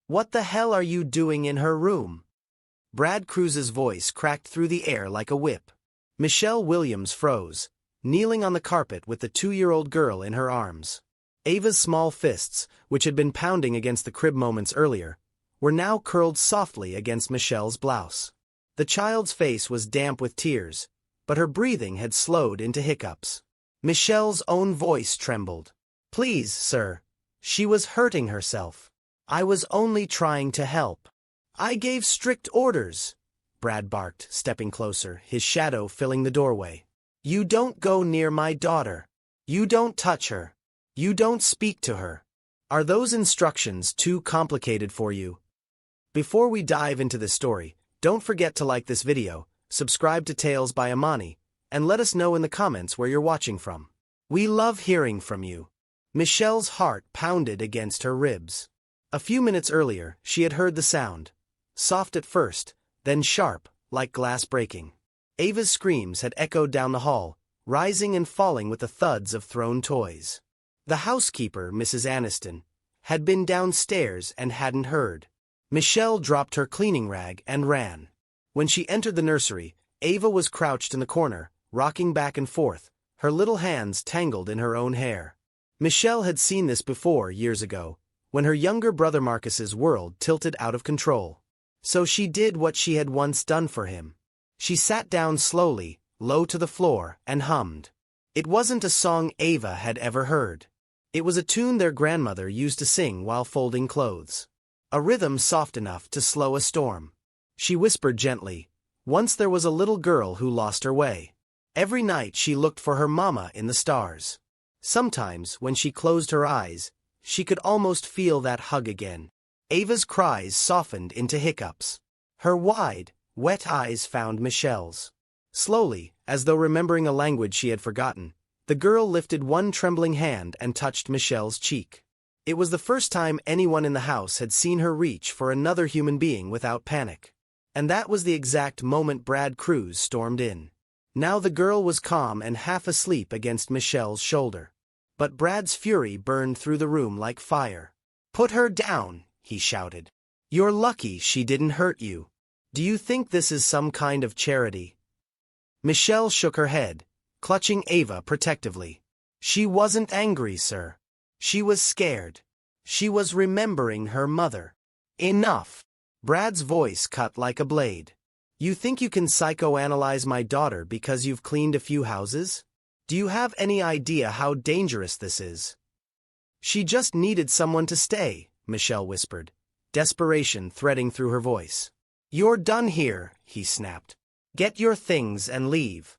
What the hell are you doing in her room? Brad Cruz's voice cracked through the air like a whip. Michelle Williams froze, kneeling on the carpet with the 2-year-old girl in her arms. Ava's small fists, which had been pounding against the crib moments earlier, were now curled softly against Michelle's blouse. The child's face was damp with tears, but her breathing had slowed into hiccups. Michelle's own voice trembled. "Please, sir. She was hurting herself. I was only trying to help." "I gave strict orders," Brad barked, stepping closer, his shadow filling the doorway. "You don't go near my daughter. You don't touch her. You don't speak to her. Are those instructions too complicated for you?" Before we dive into this story, don't forget to like this video, subscribe to Tales by Amani, and let us know in the comments where you're watching from. We love hearing from you. Michelle's heart pounded against her ribs. A few minutes earlier, she had heard the sound. Soft at first, then sharp, like glass breaking. Ava's screams had echoed down the hall, rising and falling with the thuds of thrown toys. The housekeeper, Mrs. Aniston, had been downstairs and hadn't heard. Michelle dropped her cleaning rag and ran. When she entered the nursery, Ava was crouched in the corner, rocking back and forth, her little hands tangled in her own hair. Michelle had seen this before years ago, when her younger brother Marcus's world tilted out of control. So she did what she had once done for him. She sat down slowly, low to the floor, and hummed. It wasn't a song Ava had ever heard. It was a tune their grandmother used to sing while folding clothes. A rhythm soft enough to slow a storm. She whispered gently, "Once there was a little girl who lost her way. Every night she looked for her mama in the stars. Sometimes, when she closed her eyes, she could almost feel that hug again." Ava's cries softened into hiccups. Her wide, wet eyes found Michelle's. Slowly, as though remembering a language she had forgotten, the girl lifted one trembling hand and touched Michelle's cheek. It was the first time anyone in the house had seen her reach for another human being without panic. And that was the exact moment Brad Cruz stormed in. Now the girl was calm and half asleep against Michelle's shoulder. But Brad's fury burned through the room like fire. "Put her down," he shouted. "You're lucky she didn't hurt you. Do you think this is some kind of charity?" Michelle shook her head, clutching Ava protectively. "She wasn't angry, sir. She was scared. She was remembering her mother." "Enough." Brad's voice cut like a blade. "You think you can psychoanalyze my daughter because you've cleaned a few houses? Do you have any idea how dangerous this is?" "She just needed someone to stay," Michelle whispered, desperation threading through her voice. "You're done here," he snapped. "Get your things and leave."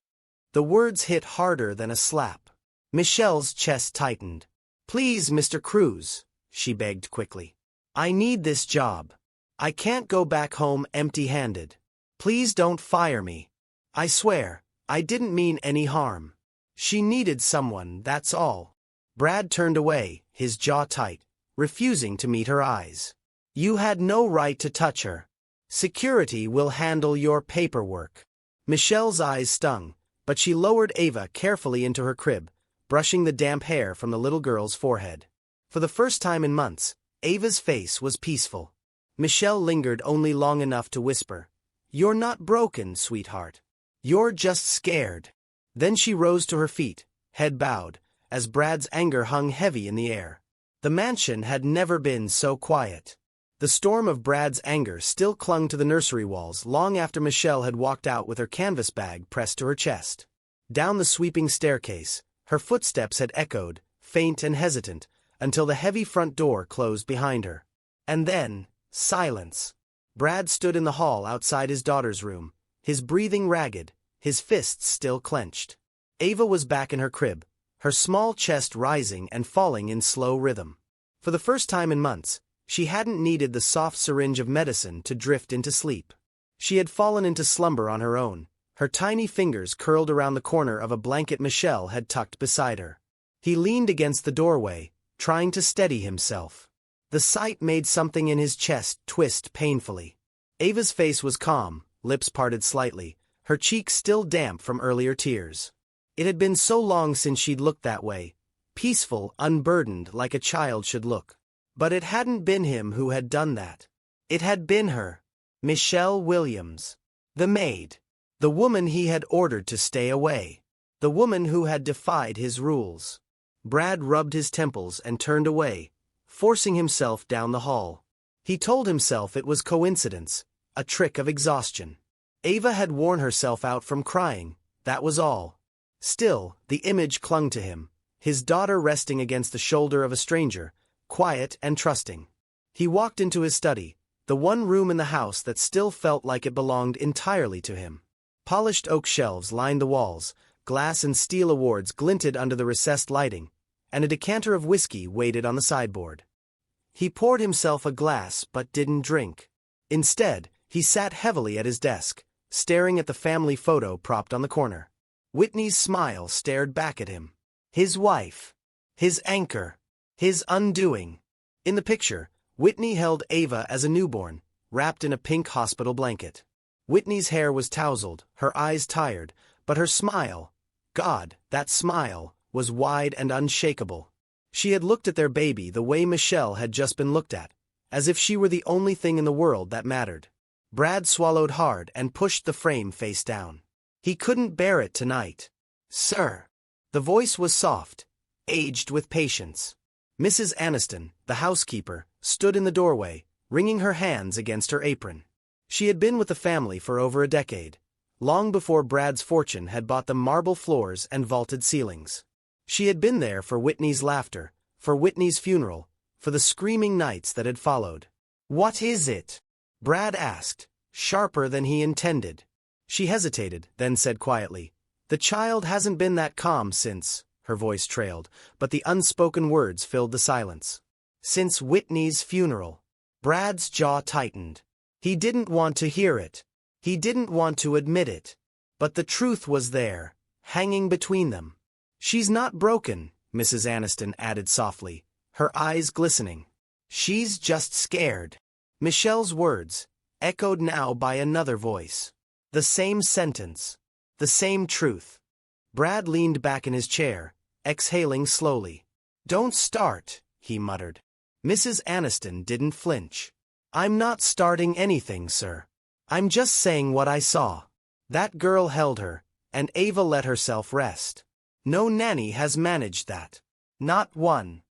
The words hit harder than a slap. Michelle's chest tightened. "Please, Mr. Cruz," she begged quickly. "I need this job. I can't go back home empty-handed. Please don't fire me. I swear, I didn't mean any harm. She needed someone, that's all." Brad turned away, his jaw tight, refusing to meet her eyes. "You had no right to touch her. Security will handle your paperwork." Michelle's eyes stung, but she lowered Ava carefully into her crib, brushing the damp hair from the little girl's forehead. For the first time in months, Ava's face was peaceful. Michelle lingered only long enough to whisper, "You're not broken, sweetheart. You're just scared." Then she rose to her feet, head bowed, as Brad's anger hung heavy in the air. The mansion had never been so quiet. The storm of Brad's anger still clung to the nursery walls long after Michelle had walked out with her canvas bag pressed to her chest. Down the sweeping staircase, her footsteps had echoed, faint and hesitant, until the heavy front door closed behind her. And then, silence. Brad stood in the hall outside his daughter's room, his breathing ragged, his fists still clenched. Ava was back in her crib, her small chest rising and falling in slow rhythm. For the first time in months, she hadn't needed the soft syringe of medicine to drift into sleep. She had fallen into slumber on her own, her tiny fingers curled around the corner of a blanket Michelle had tucked beside her. He leaned against the doorway, trying to steady himself. The sight made something in his chest twist painfully. Ava's face was calm, lips parted slightly, her cheeks still damp from earlier tears. It had been so long since she'd looked that way, peaceful, unburdened like a child should look. But it hadn't been him who had done that. It had been her, Michelle Williams. The maid. The woman he had ordered to stay away. The woman who had defied his rules. Brad rubbed his temples and turned away, forcing himself down the hall. He told himself it was coincidence, a trick of exhaustion. Ava had worn herself out from crying, that was all. Still, the image clung to him, his daughter resting against the shoulder of a stranger, quiet and trusting. He walked into his study, the one room in the house that still felt like it belonged entirely to him. Polished oak shelves lined the walls, glass and steel awards glinted under the recessed lighting, and a decanter of whiskey waited on the sideboard. He poured himself a glass but didn't drink. Instead, he sat heavily at his desk, staring at the family photo propped on the corner. Whitney's smile stared back at him. His wife. His anchor. His undoing. In the picture, Whitney held Ava as a newborn, wrapped in a pink hospital blanket. Whitney's hair was tousled, her eyes tired, but her smile, God, that smile, was wide and unshakable. She had looked at their baby the way Michelle had just been looked at, as if she were the only thing in the world that mattered. Brad swallowed hard and pushed the frame face down. He couldn't bear it tonight. Sir. The voice was soft, aged with patience. Mrs. Aniston, the housekeeper, stood in the doorway, wringing her hands against her apron. She had been with the family for over a decade, long before Brad's fortune had bought them marble floors and vaulted ceilings. She had been there for Whitney's laughter, for Whitney's funeral, for the screaming nights that had followed. "What is it?" Brad asked, sharper than he intended. She hesitated, then said quietly, "The child hasn't been that calm since," her voice trailed, but the unspoken words filled the silence. "Since Whitney's funeral." Brad's jaw tightened. He didn't want to hear it. He didn't want to admit it. But the truth was there, hanging between them. "She's not broken," Mrs. Aniston added softly, her eyes glistening. "She's just scared." Michelle's words, echoed now by another voice. The same sentence. The same truth. Brad leaned back in his chair, exhaling slowly. "Don't start," he muttered. Mrs. Aniston didn't flinch. "I'm not starting anything, sir. I'm just saying what I saw. That girl held her, and Ava let herself rest. No nanny has managed that. Not one."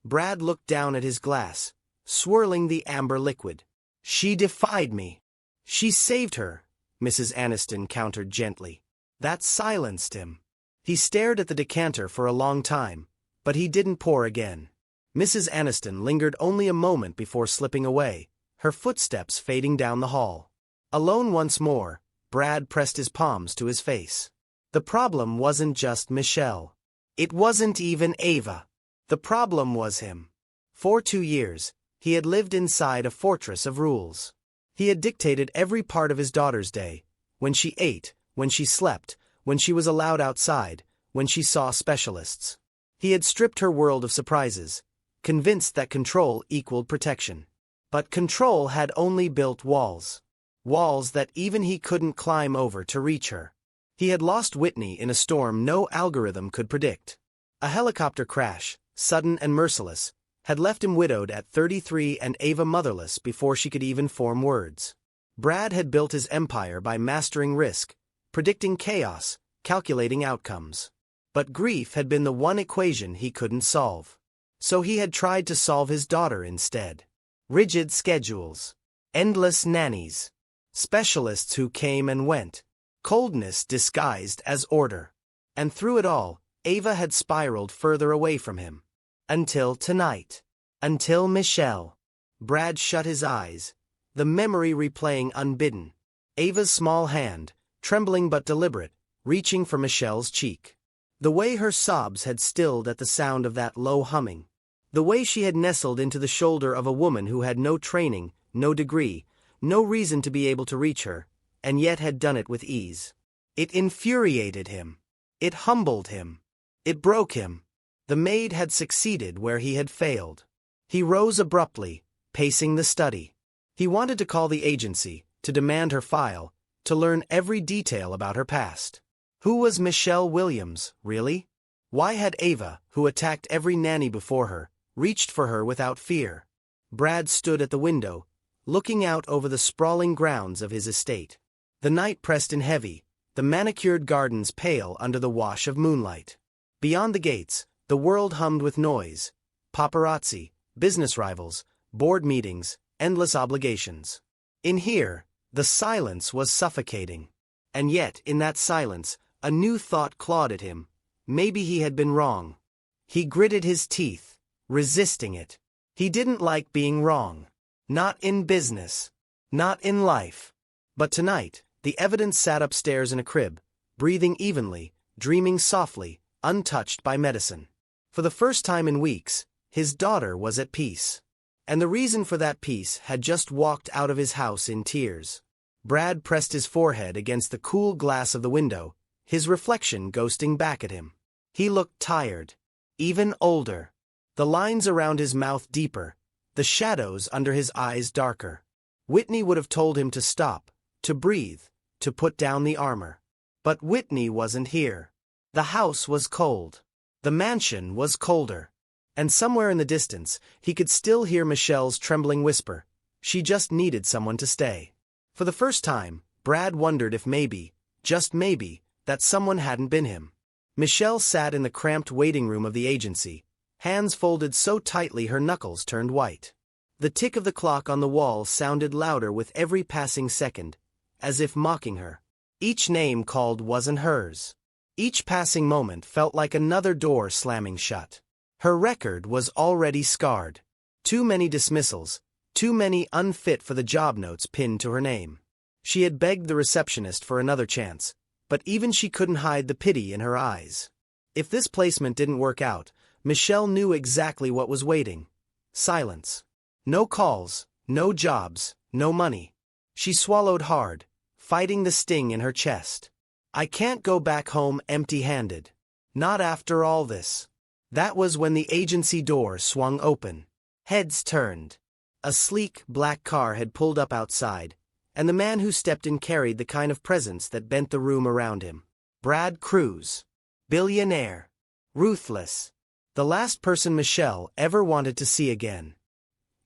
Brad looked down at his glass, swirling the amber liquid. "She defied me." "She saved her," Mrs. Aniston countered gently. That silenced him. He stared at the decanter for a long time, but he didn't pour again. Mrs. Aniston lingered only a moment before slipping away, her footsteps fading down the hall. Alone once more, Brad pressed his palms to his face. The problem wasn't just Michelle. It wasn't even Ava. The problem was him. For 2 years, he had lived inside a fortress of rules. He had dictated every part of his daughter's day, when she ate, when she slept, when she was allowed outside, when she saw specialists. He had stripped her world of surprises, convinced that control equaled protection. But control had only built walls. Walls that even he couldn't climb over to reach her. He had lost Whitney in a storm no algorithm could predict. A helicopter crash, sudden and merciless, had left him widowed at 33 and Ava motherless before she could even form words. Brad had built his empire by mastering risk, predicting chaos, calculating outcomes. But grief had been the one equation he couldn't solve. So he had tried to solve his daughter instead. Rigid schedules. Endless nannies. Specialists who came and went. Coldness disguised as order. And through it all, Ava had spiraled further away from him. Until tonight. Until Michelle. Brad shut his eyes, the memory replaying unbidden. Ava's small hand, trembling but deliberate, reaching for Michelle's cheek. The way her sobs had stilled at the sound of that low humming. The way she had nestled into the shoulder of a woman who had no training, no degree, no reason to be able to reach her, and yet had done it with ease. It infuriated him. It humbled him. It broke him. The maid had succeeded where he had failed. He rose abruptly, pacing the study. He wanted to call the agency, to demand her file, to learn every detail about her past. Who was Michelle Williams, really? Why had Ava, who attacked every nanny before her, reached for her without fear? Brad stood at the window, looking out over the sprawling grounds of his estate. The night pressed in heavy, the manicured gardens pale under the wash of moonlight. Beyond the gates, the world hummed with noise: paparazzi, business rivals, board meetings, endless obligations. In here, the silence was suffocating. And yet, in that silence, a new thought clawed at him. Maybe he had been wrong. He gritted his teeth, resisting it. He didn't like being wrong. Not in business. Not in life. But tonight, the evidence sat upstairs in a crib, breathing evenly, dreaming softly, untouched by medicine. For the first time in weeks, his daughter was at peace. And the reason for that peace had just walked out of his house in tears. Brad pressed his forehead against the cool glass of the window, his reflection ghosting back at him. He looked tired. Even older. The lines around his mouth deeper, the shadows under his eyes darker. Whitney would have told him to stop, to breathe, to put down the armor. But Whitney wasn't here. The house was cold. The mansion was colder. And somewhere in the distance, he could still hear Michelle's trembling whisper. She just needed someone to stay. For the first time, Brad wondered if maybe, just maybe, that someone hadn't been him. Michelle sat in the cramped waiting room of the agency, hands folded so tightly her knuckles turned white. The tick of the clock on the wall sounded louder with every passing second, as if mocking her. Each name called wasn't hers. Each passing moment felt like another door slamming shut. Her record was already scarred. Too many dismissals, too many unfit for the job notes pinned to her name. She had begged the receptionist for another chance, but even she couldn't hide the pity in her eyes. If this placement didn't work out, Michelle knew exactly what was waiting. Silence. No calls, no jobs, no money. She swallowed hard, fighting the sting in her chest. I can't go back home empty-handed. Not after all this. That was when the agency door swung open. Heads turned. A sleek, black car had pulled up outside, and the man who stepped in carried the kind of presence that bent the room around him. Brad Cruz. Billionaire. Ruthless. The last person Michelle ever wanted to see again.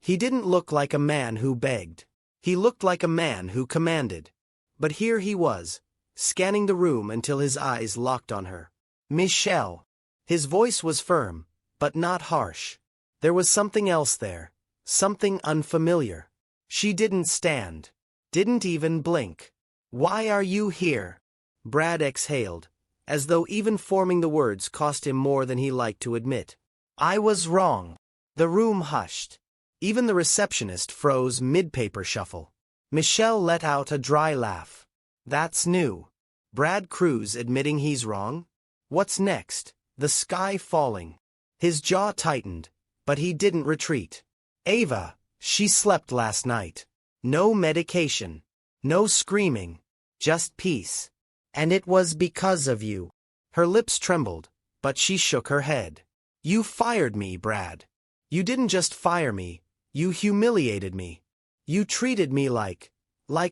He didn't look like a man who begged. He looked like a man who commanded. But here he was, scanning the room until his eyes locked on her. Michelle. His voice was firm, but not harsh. There was something else there, something unfamiliar. She didn't stand. Didn't even blink. Why are you here? Brad exhaled, as though even forming the words cost him more than he liked to admit. I was wrong. The room hushed. Even the receptionist froze mid-paper shuffle. Michelle let out a dry laugh. That's new. Brad Cruz admitting he's wrong? What's next? The sky falling. His jaw tightened, but he didn't retreat. Ava, she slept last night. No medication. No screaming. Just peace. And it was because of you. Her lips trembled, but she shook her head. You fired me, Brad. You didn't just fire me, you humiliated me. You treated me like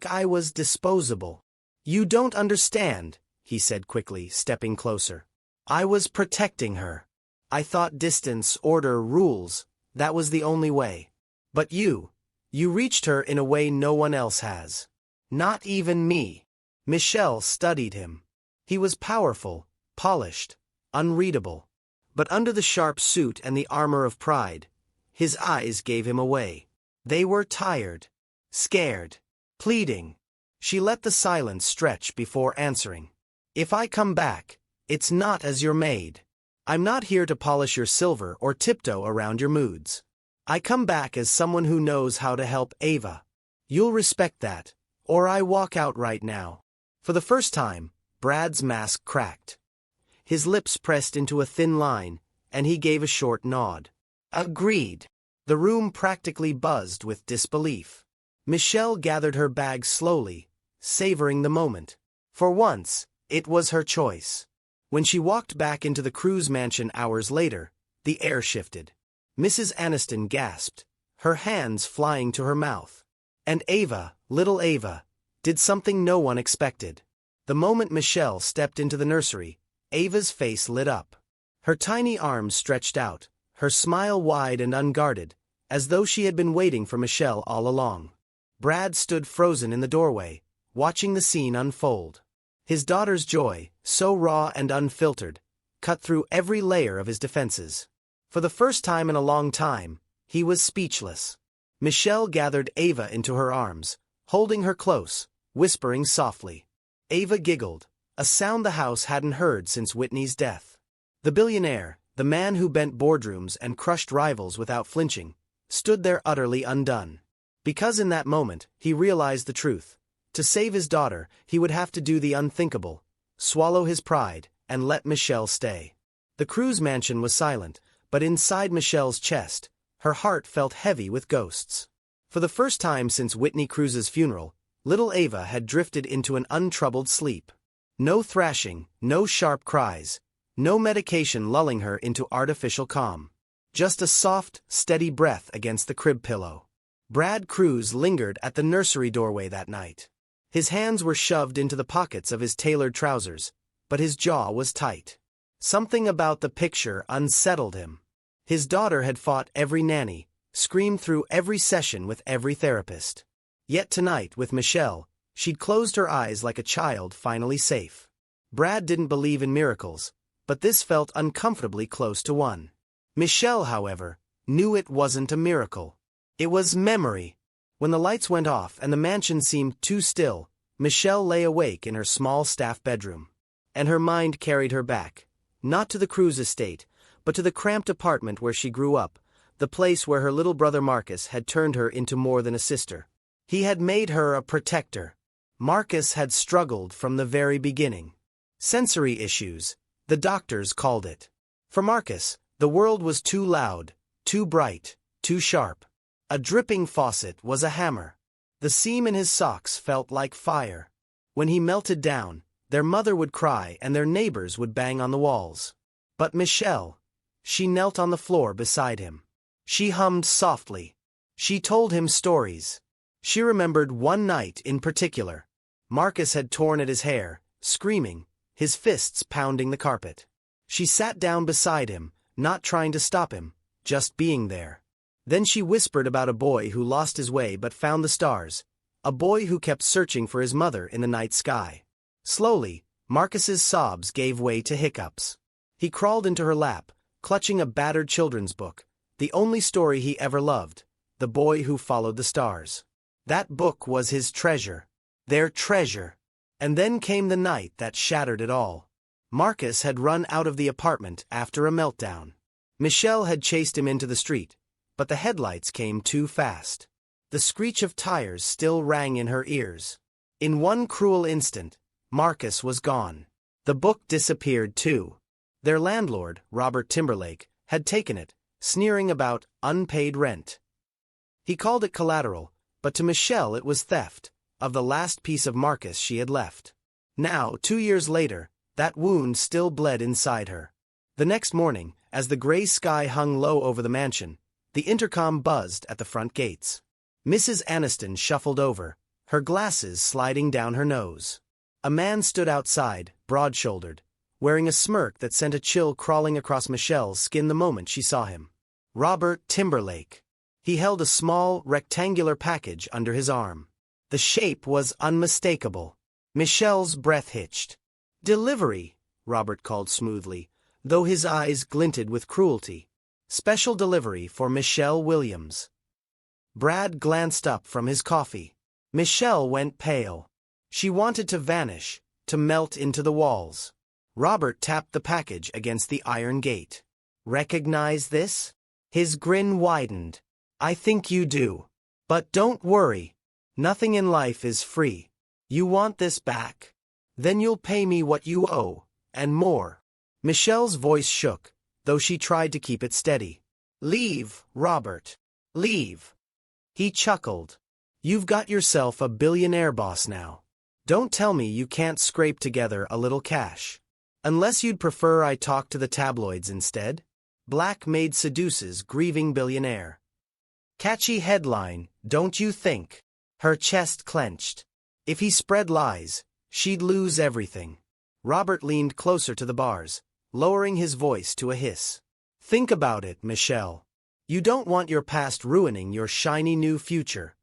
I was disposable. You don't understand, he said quickly, stepping closer. I was protecting her. I thought distance, order, rules, that was the only way. But you reached her in a way no one else has. Not even me. Michelle studied him. He was powerful, polished, unreadable. But under the sharp suit and the armor of pride, his eyes gave him away. They were tired, scared, pleading. She let the silence stretch before answering. If I come back, it's not as your maid. I'm not here to polish your silver or tiptoe around your moods. I come back as someone who knows how to help Ava. You'll respect that, or I walk out right now. For the first time, Brad's mask cracked. His lips pressed into a thin line, and he gave a short nod. Agreed. The room practically buzzed with disbelief. Michelle gathered her bag slowly, savoring the moment. For once, it was her choice. When she walked back into the Cruz mansion hours later, the air shifted. Mrs. Aniston gasped, her hands flying to her mouth. And Ava, little Ava, did something no one expected. The moment Michelle stepped into the nursery, Ava's face lit up. Her tiny arms stretched out, her smile wide and unguarded, as though she had been waiting for Michelle all along. Brad stood frozen in the doorway, watching the scene unfold. His daughter's joy, so raw and unfiltered, cut through every layer of his defenses. For the first time in a long time, he was speechless. Michelle gathered Ava into her arms, holding her close, whispering softly. Ava giggled, a sound the house hadn't heard since Whitney's death. The billionaire, the man who bent boardrooms and crushed rivals without flinching, stood there utterly undone. Because in that moment, he realized the truth. To save his daughter, he would have to do the unthinkable, swallow his pride, and let Michelle stay. The Cruz mansion was silent, but inside Michelle's chest, her heart felt heavy with ghosts. For the first time since Whitney Cruz's funeral, little Ava had drifted into an untroubled sleep. No thrashing, no sharp cries, no medication lulling her into artificial calm. Just a soft, steady breath against the crib pillow. Brad Cruz lingered at the nursery doorway that night. His hands were shoved into the pockets of his tailored trousers, but his jaw was tight. Something about the picture unsettled him. His daughter had fought every nanny, screamed through every session with every therapist. Yet tonight, with Michelle, she'd closed her eyes like a child finally safe. Brad didn't believe in miracles, but this felt uncomfortably close to one. Michelle, however, knew it wasn't a miracle. It was memory. When the lights went off and the mansion seemed too still, Michelle lay awake in her small staff bedroom. And her mind carried her back, not to the Cruz estate, but to the cramped apartment where she grew up, the place where her little brother Marcus had turned her into more than a sister. He had made her a protector. Marcus had struggled from the very beginning. Sensory issues, the doctors called it. For Marcus, the world was too loud, too bright, too sharp. A dripping faucet was a hammer. The seam in his socks felt like fire. When he melted down, their mother would cry and their neighbors would bang on the walls. But Michelle, she knelt on the floor beside him. She hummed softly. She told him stories. She remembered one night in particular. Marcus had torn at his hair, screaming, his fists pounding the carpet. She sat down beside him, not trying to stop him, just being there. Then she whispered about a boy who lost his way but found the stars, a boy who kept searching for his mother in the night sky. Slowly, Marcus's sobs gave way to hiccups. He crawled into her lap, clutching a battered children's book, the only story he ever loved, The Boy Who Followed the Stars. That book was his treasure. Their treasure. And then came the night that shattered it all. Marcus had run out of the apartment after a meltdown. Michelle had chased him into the street, but the headlights came too fast. The screech of tires still rang in her ears. In one cruel instant, Marcus was gone. The book disappeared too. Their landlord, Robert Timberlake, had taken it, sneering about unpaid rent. He called it collateral, but to Michelle it was theft, of the last piece of Marcus she had left. Now, 2 years later, that wound still bled inside her. The next morning, as the gray sky hung low over the mansion, the intercom buzzed at the front gates. Mrs. Aniston shuffled over, her glasses sliding down her nose. A man stood outside, broad-shouldered, wearing a smirk that sent a chill crawling across Michelle's skin the moment she saw him. Robert Timberlake. He held a small, rectangular package under his arm. The shape was unmistakable. Michelle's breath hitched. "Delivery," Robert called smoothly, though his eyes glinted with cruelty. "Special delivery for Michelle Williams." Brad glanced up from his coffee. Michelle went pale. She wanted to vanish, to melt into the walls. Robert tapped the package against the iron gate. "Recognize this?" His grin widened. "I think you do. But don't worry. Nothing in life is free. You want this back? Then you'll pay me what you owe, and more." Michelle's voice shook, though she tried to keep it steady. "Leave, Robert. Leave." He chuckled. "You've got yourself a billionaire boss now. Don't tell me you can't scrape together a little cash. Unless you'd prefer I talk to the tabloids instead? Black Maid seduces grieving billionaire. Catchy headline, don't you think?" Her chest clenched. If he spread lies, she'd lose everything. Robert leaned closer to the bars, lowering his voice to a hiss. "Think about it, Michelle. You don't want your past ruining your shiny new future.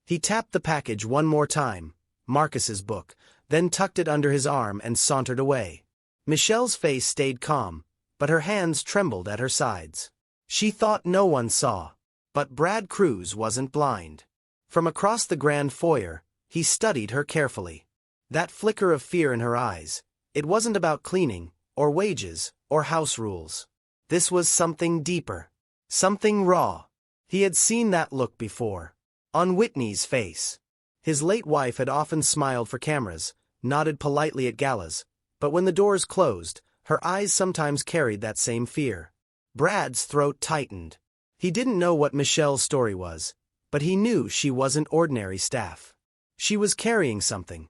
He tapped the package one more time, Marcus's book, then tucked it under his arm and sauntered away. Michelle's face stayed calm, but her hands trembled at her sides. She thought no one saw. But Brad Cruz wasn't blind. From across the grand foyer, he studied her carefully. That flicker of fear in her eyes, it wasn't about cleaning, or wages, or house rules. This was something deeper. Something raw. He had seen that look before. On Whitney's face. His late wife had often smiled for cameras, nodded politely at galas, but when the doors closed, her eyes sometimes carried that same fear. Brad's throat tightened. He didn't know what Michelle's story was, but he knew she wasn't ordinary staff. She was carrying something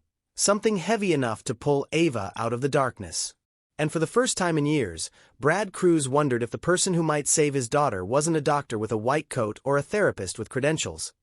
heavy enough to pull Ava out of the darkness. And for the first time in years, Brad Cruz wondered if the person who might save his daughter wasn't a doctor with a white coat or a therapist with credentials,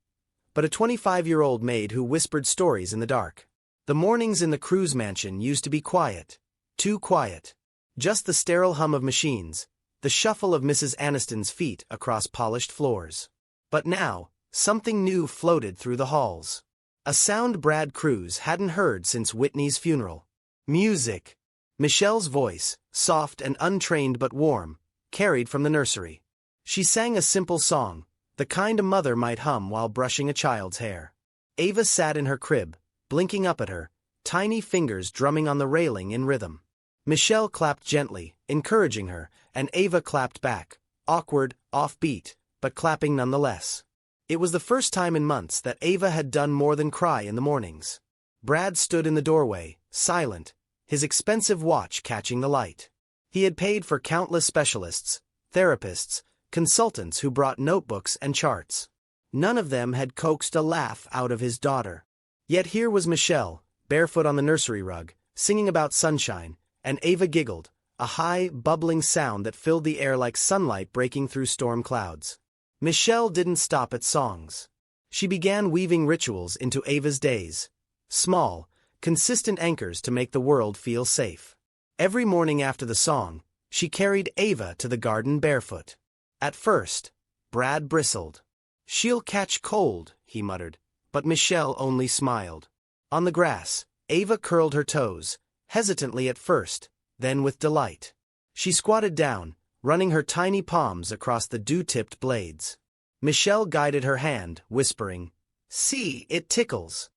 but a 25-year-old maid who whispered stories in the dark. The mornings in the Cruz mansion used to be quiet. Too quiet. Just the sterile hum of machines, the shuffle of Mrs. Aniston's feet across polished floors. But now, something new floated through the halls. A sound Brad Cruz hadn't heard since Whitney's funeral. Music. Michelle's voice, soft and untrained but warm, carried from the nursery. She sang a simple song, the kind a mother might hum while brushing a child's hair. Ava sat in her crib, blinking up at her, tiny fingers drumming on the railing in rhythm. Michelle clapped gently, encouraging her, and Ava clapped back, awkward, offbeat, but clapping nonetheless. It was the first time in months that Ava had done more than cry in the mornings. Brad stood in the doorway, silent, his expensive watch catching the light. He had paid for countless specialists, therapists, consultants who brought notebooks and charts. None of them had coaxed a laugh out of his daughter. Yet here was Michelle, barefoot on the nursery rug, singing about sunshine, and Ava giggled, a high, bubbling sound that filled the air like sunlight breaking through storm clouds. Michelle didn't stop at songs. She began weaving rituals into Ava's days. Small, consistent anchors to make the world feel safe. Every morning after the song, she carried Ava to the garden barefoot. At first, Brad bristled. "She'll catch cold," he muttered, but Michelle only smiled. On the grass, Ava curled her toes, hesitantly at first, then with delight. She squatted down, running her tiny palms across the dew-tipped blades. Michelle guided her hand, whispering, "See, it tickles."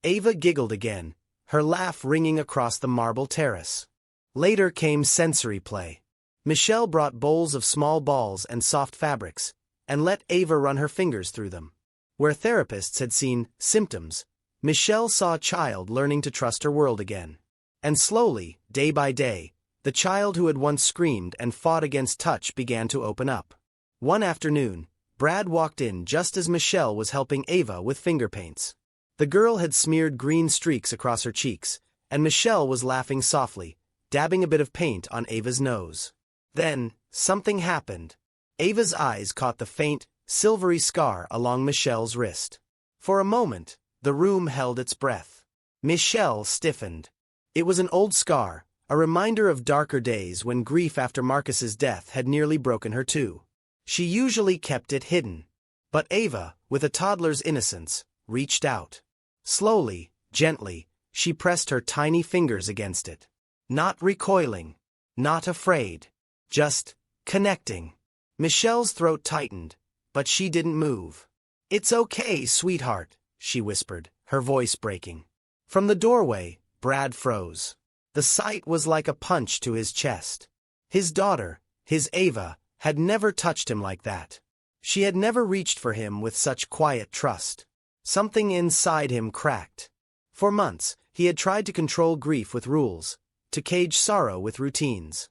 Ava giggled again, her laugh ringing across the marble terrace. Later came sensory play. Michelle brought bowls of small balls and soft fabrics, and let Ava run her fingers through them. Where therapists had seen symptoms, Michelle saw a child learning to trust her world again. And slowly, day by day, the child who had once screamed and fought against touch began to open up. One afternoon, Brad walked in just as Michelle was helping Ava with finger paints. The girl had smeared green streaks across her cheeks, and Michelle was laughing softly, dabbing a bit of paint on Ava's nose. Then, something happened. Ava's eyes caught the faint, silvery scar along Michelle's wrist. For a moment, the room held its breath. Michelle stiffened. It was an old scar, a reminder of darker days when grief after Marcus's death had nearly broken her too. She usually kept it hidden. But Ava, with a toddler's innocence, reached out. Slowly, gently, she pressed her tiny fingers against it. Not recoiling, not afraid, just connecting. Michelle's throat tightened, but she didn't move. "It's okay, sweetheart," she whispered, her voice breaking. From the doorway, Brad froze. The sight was like a punch to his chest. His daughter, his Ava, had never touched him like that. She had never reached for him with such quiet trust. Something inside him cracked. For months, he had tried to control grief with rules, to cage sorrow with routines.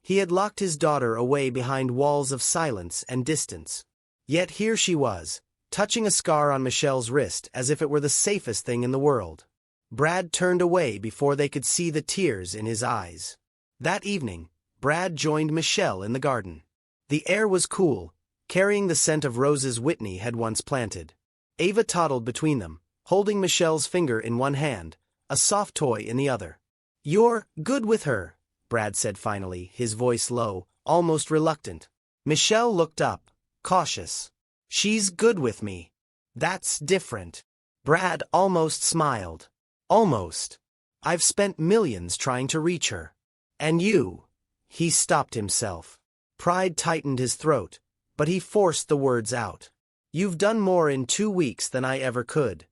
He had locked his daughter away behind walls of silence and distance. Yet here she was, touching a scar on Michelle's wrist as if it were the safest thing in the world. Brad turned away before they could see the tears in his eyes. That evening, Brad joined Michelle in the garden. The air was cool, carrying the scent of roses Whitney had once planted. Ava toddled between them, holding Michelle's finger in one hand, a soft toy in the other. "You're good with her," Brad said finally, his voice low, almost reluctant. Michelle looked up, cautious. She's good with me. That's different. Brad almost smiled. Almost. I've spent millions trying to reach her. And you. He stopped himself. Pride tightened his throat, but he forced the words out. You've done more in 2 weeks than I ever could.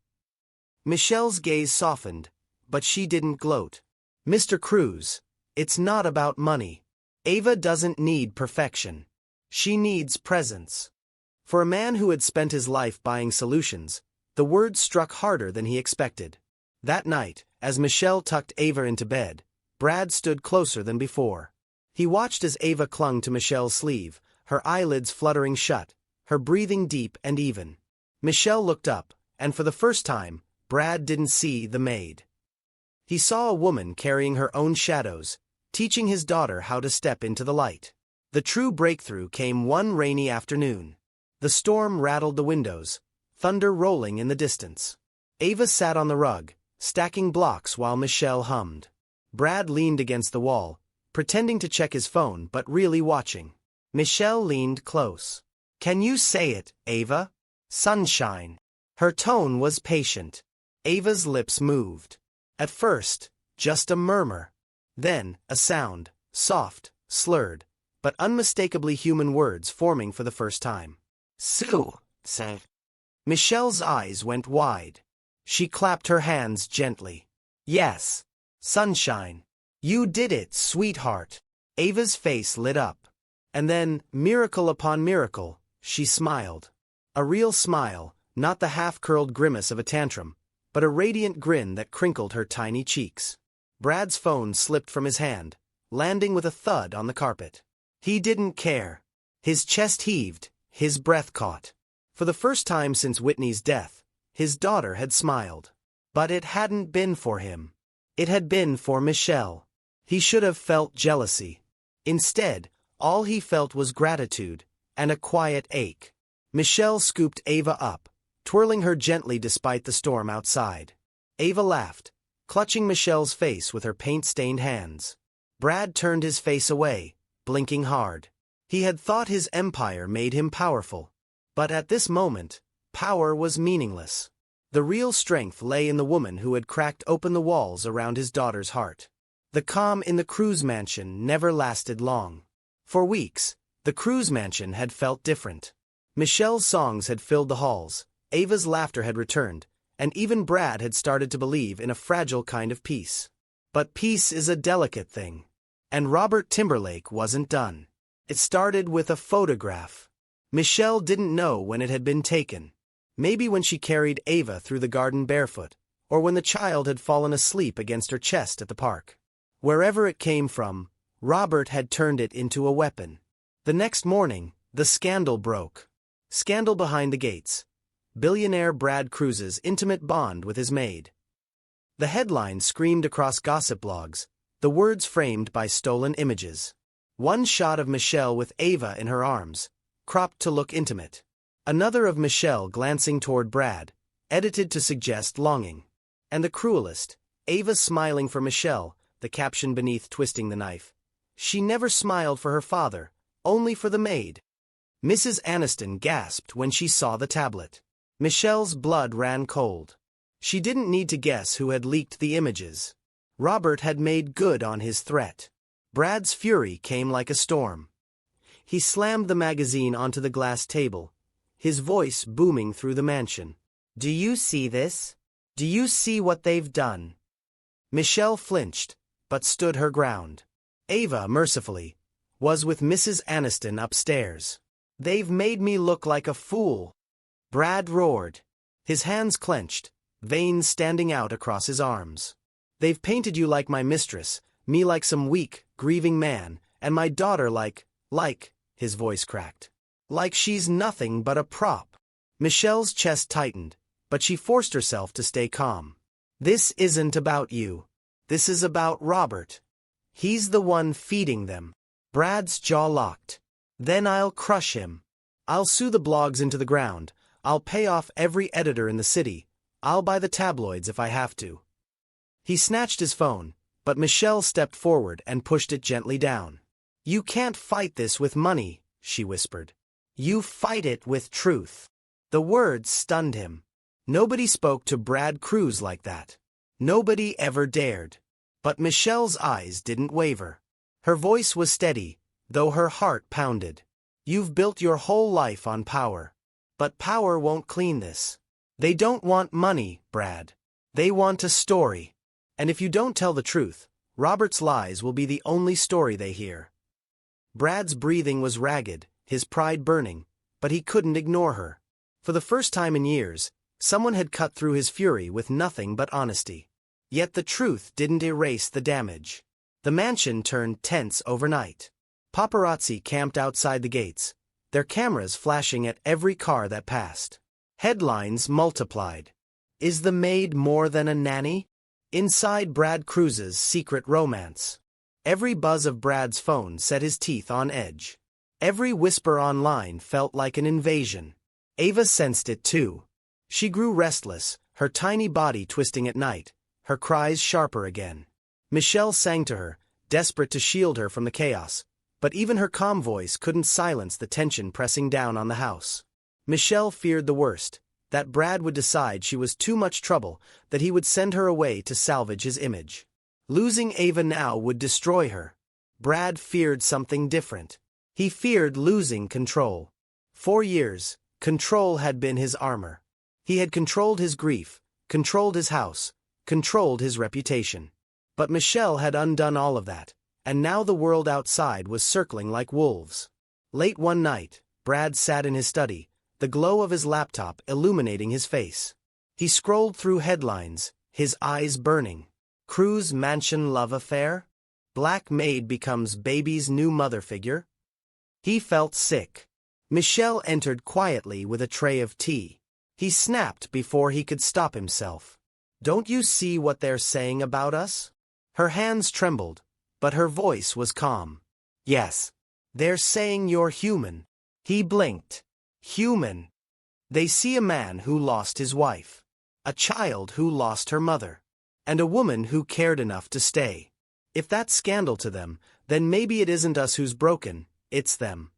Michelle's gaze softened, but she didn't gloat. Mr. Cruz, it's not about money. Ava doesn't need perfection. She needs presence. For a man who had spent his life buying solutions, the words struck harder than he expected. That night, as Michelle tucked Ava into bed, Brad stood closer than before. He watched as Ava clung to Michelle's sleeve, her eyelids fluttering shut, her breathing deep and even. Michelle looked up, and for the first time, Brad didn't see the maid. He saw a woman carrying her own shadows, teaching his daughter how to step into the light. The true breakthrough came one rainy afternoon. The storm rattled the windows, thunder rolling in the distance. Ava sat on the rug, stacking blocks while Michelle hummed. Brad leaned against the wall, pretending to check his phone but really watching. Michelle leaned close. Can you say it, Ava? Sunshine. Her tone was patient. Ava's lips moved. At first, just a murmur. Then, a sound, soft, slurred, but unmistakably human words forming for the first time. Sue, said. Michelle's eyes went wide. She clapped her hands gently. Yes. Sunshine. You did it, sweetheart. Ava's face lit up. And then, miracle upon miracle, she smiled. A real smile, not the half-curled grimace of a tantrum, but a radiant grin that crinkled her tiny cheeks. Brad's phone slipped from his hand, landing with a thud on the carpet. He didn't care. His chest heaved, his breath caught. For the first time since Whitney's death, his daughter had smiled. But it hadn't been for him. It had been for Michelle. He should have felt jealousy. Instead, all he felt was gratitude, and a quiet ache. Michelle scooped Ava up, twirling her gently despite the storm outside. Ava laughed, clutching Michelle's face with her paint-stained hands. Brad turned his face away, blinking hard. He had thought his empire made him powerful. But at this moment, power was meaningless. The real strength lay in the woman who had cracked open the walls around his daughter's heart. The calm in the Cruz mansion never lasted long. For weeks, the Cruz mansion had felt different. Michelle's songs had filled the halls, Ava's laughter had returned, and even Brad had started to believe in a fragile kind of peace. But peace is a delicate thing. And Robert Timberlake wasn't done. It started with a photograph. Michelle didn't know when it had been taken. Maybe when she carried Ava through the garden barefoot, or when the child had fallen asleep against her chest at the park. Wherever it came from, Robert had turned it into a weapon. The next morning, the scandal broke. Scandal behind the gates. Billionaire Brad Cruz's intimate bond with his maid. The headline screamed across gossip blogs, the words framed by stolen images. One shot of Michelle with Ava in her arms, cropped to look intimate. Another of Michelle glancing toward Brad, edited to suggest longing. And the cruelest, Ava smiling for Michelle, the caption beneath twisting the knife. She never smiled for her father, only for the maid. Mrs. Aniston gasped when she saw the tablet. Michelle's blood ran cold. She didn't need to guess who had leaked the images. Robert had made good on his threat. Brad's fury came like a storm. He slammed the magazine onto the glass table, his voice booming through the mansion. Do you see this? Do you see what they've done? Michelle flinched, but stood her ground. Ava, mercifully, was with Mrs. Aniston upstairs. They've made me look like a fool. Brad roared. His hands clenched, veins standing out across his arms. They've painted you like my mistress, me like some weak, grieving man, and my daughter like, his voice cracked. Like she's nothing but a prop. Michelle's chest tightened, but she forced herself to stay calm. This isn't about you. This is about Robert. He's the one feeding them. Brad's jaw locked. Then I'll crush him. I'll sue the blogs into the ground. I'll pay off every editor in the city. I'll buy the tabloids if I have to. He snatched his phone, but Michelle stepped forward and pushed it gently down. You can't fight this with money, she whispered. You fight it with truth. The words stunned him. Nobody spoke to Brad Cruz like that. Nobody ever dared. But Michelle's eyes didn't waver. Her voice was steady, though her heart pounded. You've built your whole life on power. But power won't clean this. They don't want money, Brad. They want a story. And if you don't tell the truth, Robert's lies will be the only story they hear. Brad's breathing was ragged, his pride burning, but he couldn't ignore her. For the first time in years, someone had cut through his fury with nothing but honesty. Yet the truth didn't erase the damage. The mansion turned tense overnight. Paparazzi camped outside the gates, their cameras flashing at every car that passed. Headlines multiplied. Is the maid more than a nanny? Inside Brad Cruz's secret romance. Every buzz of Brad's phone set his teeth on edge. Every whisper online felt like an invasion. Ava sensed it too. She grew restless, her tiny body twisting at night, her cries sharper again. Michelle sang to her, desperate to shield her from the chaos, but even her calm voice couldn't silence the tension pressing down on the house. Michelle feared the worst, that Brad would decide she was too much trouble, that he would send her away to salvage his image. Losing Ava now would destroy her. Brad feared something different. He feared losing control. For years, control had been his armor. He had controlled his grief, controlled his house, controlled his reputation. But Michelle had undone all of that, and now the world outside was circling like wolves. Late one night, Brad sat in his study, the glow of his laptop illuminating his face. He scrolled through headlines, his eyes burning. Cruz mansion love affair? Black Maid becomes baby's new mother figure? He felt sick. Michelle entered quietly with a tray of tea. He snapped before he could stop himself. Don't you see what they're saying about us? Her hands trembled, but her voice was calm. Yes. They're saying you're human. He blinked. Human. They see a man who lost his wife, a child who lost her mother, and a woman who cared enough to stay. If that's scandal to them, then maybe it isn't us who's broken, it's them.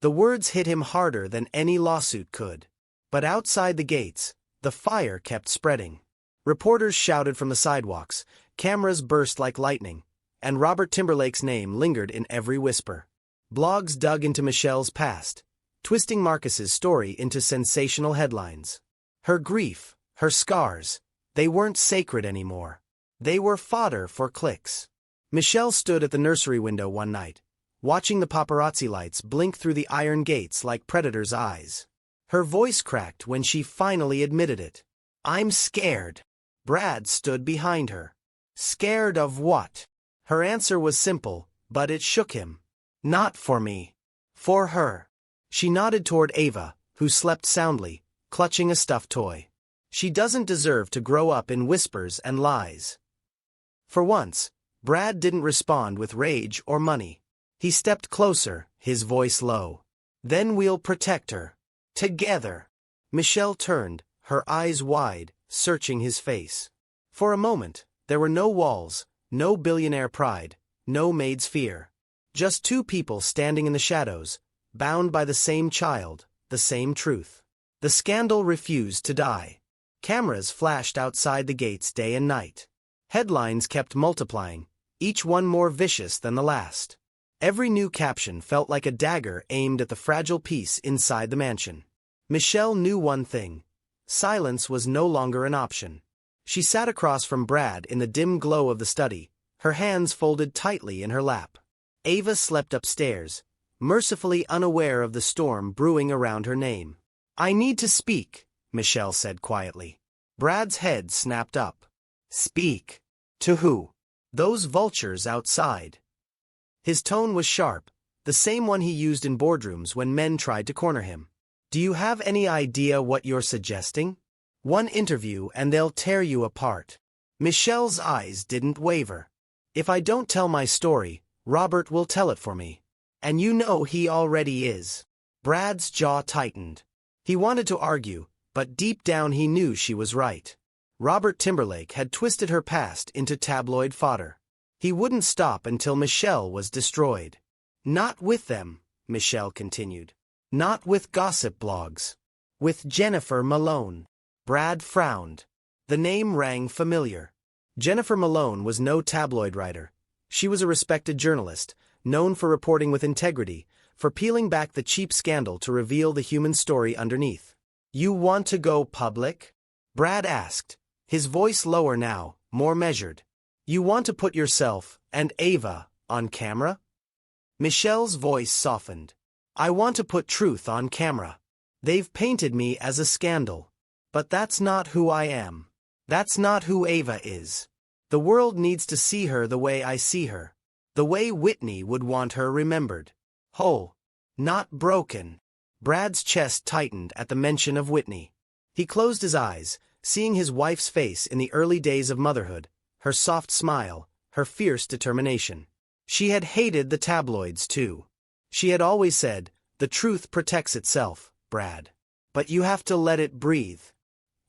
The words hit him harder than any lawsuit could. But outside the gates, the fire kept spreading. Reporters shouted from the sidewalks, cameras burst like lightning, and Robert Timberlake's name lingered in every whisper. Blogs dug into Michelle's past, twisting Marcus's story into sensational headlines. Her grief, her scars, they weren't sacred anymore. They were fodder for clicks. Michelle stood at the nursery window one night, watching the paparazzi lights blink through the iron gates like predators' eyes. Her voice cracked when she finally admitted it. I'm scared. Brad stood behind her. Scared of what? Her answer was simple, but it shook him. Not for me. For her. She nodded toward Ava, who slept soundly, clutching a stuffed toy. She doesn't deserve to grow up in whispers and lies. For once, Brad didn't respond with rage or money. He stepped closer, his voice low. Then we'll protect her. Together. Michelle turned, her eyes wide, searching his face. For a moment, there were no walls, no billionaire pride, no maid's fear. Just two people standing in the shadows, bound by the same child, the same truth. The scandal refused to die. Cameras flashed outside the gates day and night. Headlines kept multiplying, each one more vicious than the last. Every new caption felt like a dagger aimed at the fragile peace inside the mansion. Michelle knew one thing. Silence was no longer an option. She sat across from Brad in the dim glow of the study, her hands folded tightly in her lap. Ava slept upstairs, mercifully unaware of the storm brewing around her name. I need to speak, Michelle said quietly. Brad's head snapped up. Speak. To who? Those vultures outside. His tone was sharp, the same one he used in boardrooms when men tried to corner him. Do you have any idea what you're suggesting? One interview and they'll tear you apart. Michelle's eyes didn't waver. If I don't tell my story, Robert will tell it for me. And you know he already is. Brad's jaw tightened. He wanted to argue, but deep down he knew she was right. Robert Timberlake had twisted her past into tabloid fodder. He wouldn't stop until Michelle was destroyed. Not with them, Michelle continued. Not with gossip blogs. With Jennifer Malone. Brad frowned. The name rang familiar. Jennifer Malone was no tabloid writer. She was a respected journalist, known for reporting with integrity, for peeling back the cheap scandal to reveal the human story underneath. You want to go public? Brad asked, his voice lower now, more measured. You want to put yourself, and Ava, on camera? Michelle's voice softened. I want to put truth on camera. They've painted me as a scandal. But that's not who I am. That's not who Ava is. The world needs to see her the way I see her. The way Whitney would want her remembered. Whole. Not broken. Brad's chest tightened at the mention of Whitney. He closed his eyes, seeing his wife's face in the early days of motherhood, her soft smile, her fierce determination. She had hated the tabloids too. She had always said, the truth protects itself, Brad. But you have to let it breathe.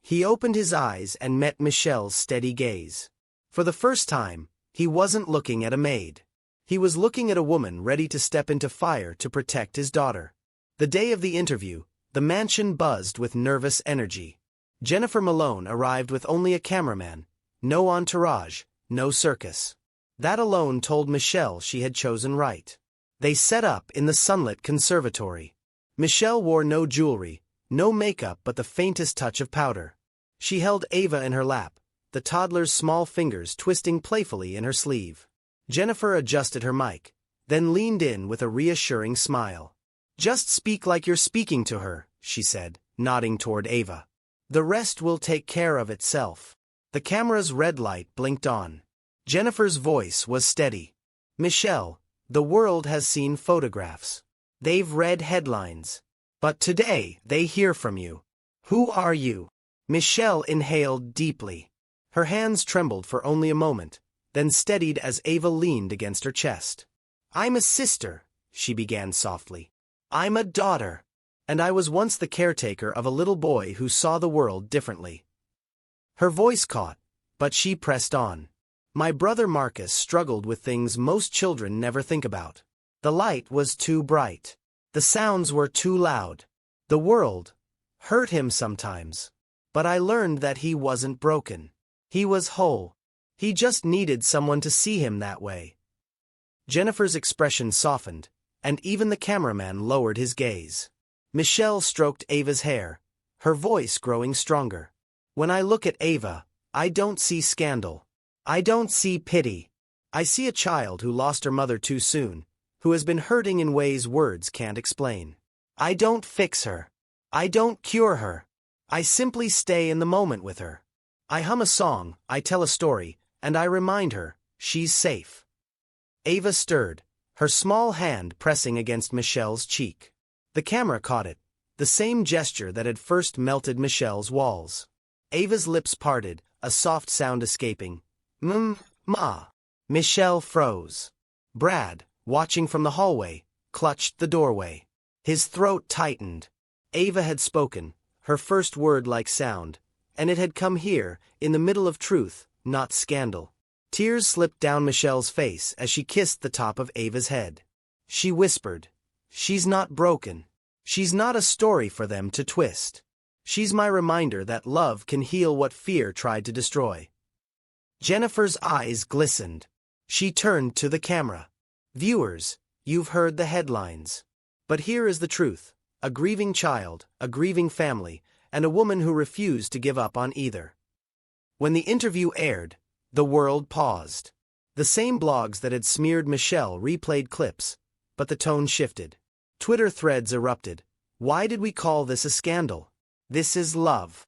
He opened his eyes and met Michelle's steady gaze. For the first time, he wasn't looking at a maid. He was looking at a woman ready to step into fire to protect his daughter. The day of the interview, the mansion buzzed with nervous energy. Jennifer Malone arrived with only a cameraman, no entourage, no circus. That alone told Michelle she had chosen right. They set up in the sunlit conservatory. Michelle wore no jewelry, no makeup but the faintest touch of powder. She held Ava in her lap, the toddler's small fingers twisting playfully in her sleeve. Jennifer adjusted her mic, then leaned in with a reassuring smile. Just speak like you're speaking to her, she said, nodding toward Ava. The rest will take care of itself. The camera's red light blinked on. Jennifer's voice was steady. Michelle, the world has seen photographs. They've read headlines. But today, they hear from you. Who are you? Michelle inhaled deeply. Her hands trembled for only a moment, then steadied as Ava leaned against her chest. I'm a sister, she began softly. I'm a daughter. And I was once the caretaker of a little boy who saw the world differently. Her voice caught, but she pressed on. My brother Marcus struggled with things most children never think about. The light was too bright. The sounds were too loud. The world hurt him sometimes. But I learned that he wasn't broken. He was whole. He just needed someone to see him that way. Jennifer's expression softened, and even the cameraman lowered his gaze. Michelle stroked Ava's hair, her voice growing stronger. When I look at Ava, I don't see scandal. I don't see pity. I see a child who lost her mother too soon, who has been hurting in ways words can't explain. I don't fix her. I don't cure her. I simply stay in the moment with her. I hum a song, I tell a story, and I remind her, she's safe. Ava stirred, her small hand pressing against Michelle's cheek. The camera caught it, the same gesture that had first melted Michelle's walls. Ava's lips parted, a soft sound escaping. Ma. Michelle froze. Brad, watching from the hallway, clutched the doorway. His throat tightened. Ava had spoken, her first word-like sound, and it had come here, in the middle of truth, not scandal. Tears slipped down Michelle's face as she kissed the top of Ava's head. She whispered, she's not broken. She's not a story for them to twist. She's my reminder that love can heal what fear tried to destroy. Jennifer's eyes glistened. She turned to the camera. Viewers, you've heard the headlines. But here is the truth. A grieving child, a grieving family, and a woman who refused to give up on either. When the interview aired, the world paused. The same blogs that had smeared Michelle replayed clips, but the tone shifted. Twitter threads erupted. Why did we call this a scandal? This is love.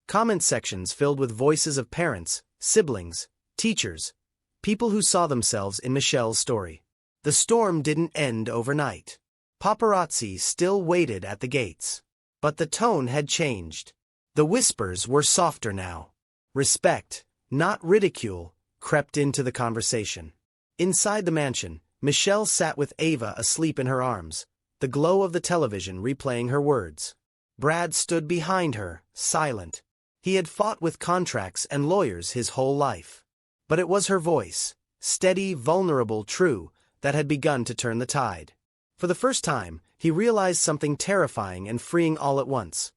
Comment sections filled with voices of parents, siblings, teachers, people who saw themselves in Michelle's story. The storm didn't end overnight. Paparazzi still waited at the gates. But the tone had changed. The whispers were softer now. Respect, not ridicule, crept into the conversation. Inside the mansion, Michelle sat with Ava asleep in her arms, the glow of the television replaying her words. Brad stood behind her, silent. He had fought with contracts and lawyers his whole life. But it was her voice, steady, vulnerable, true, that had begun to turn the tide. For the first time, he realized something terrifying and freeing all at once.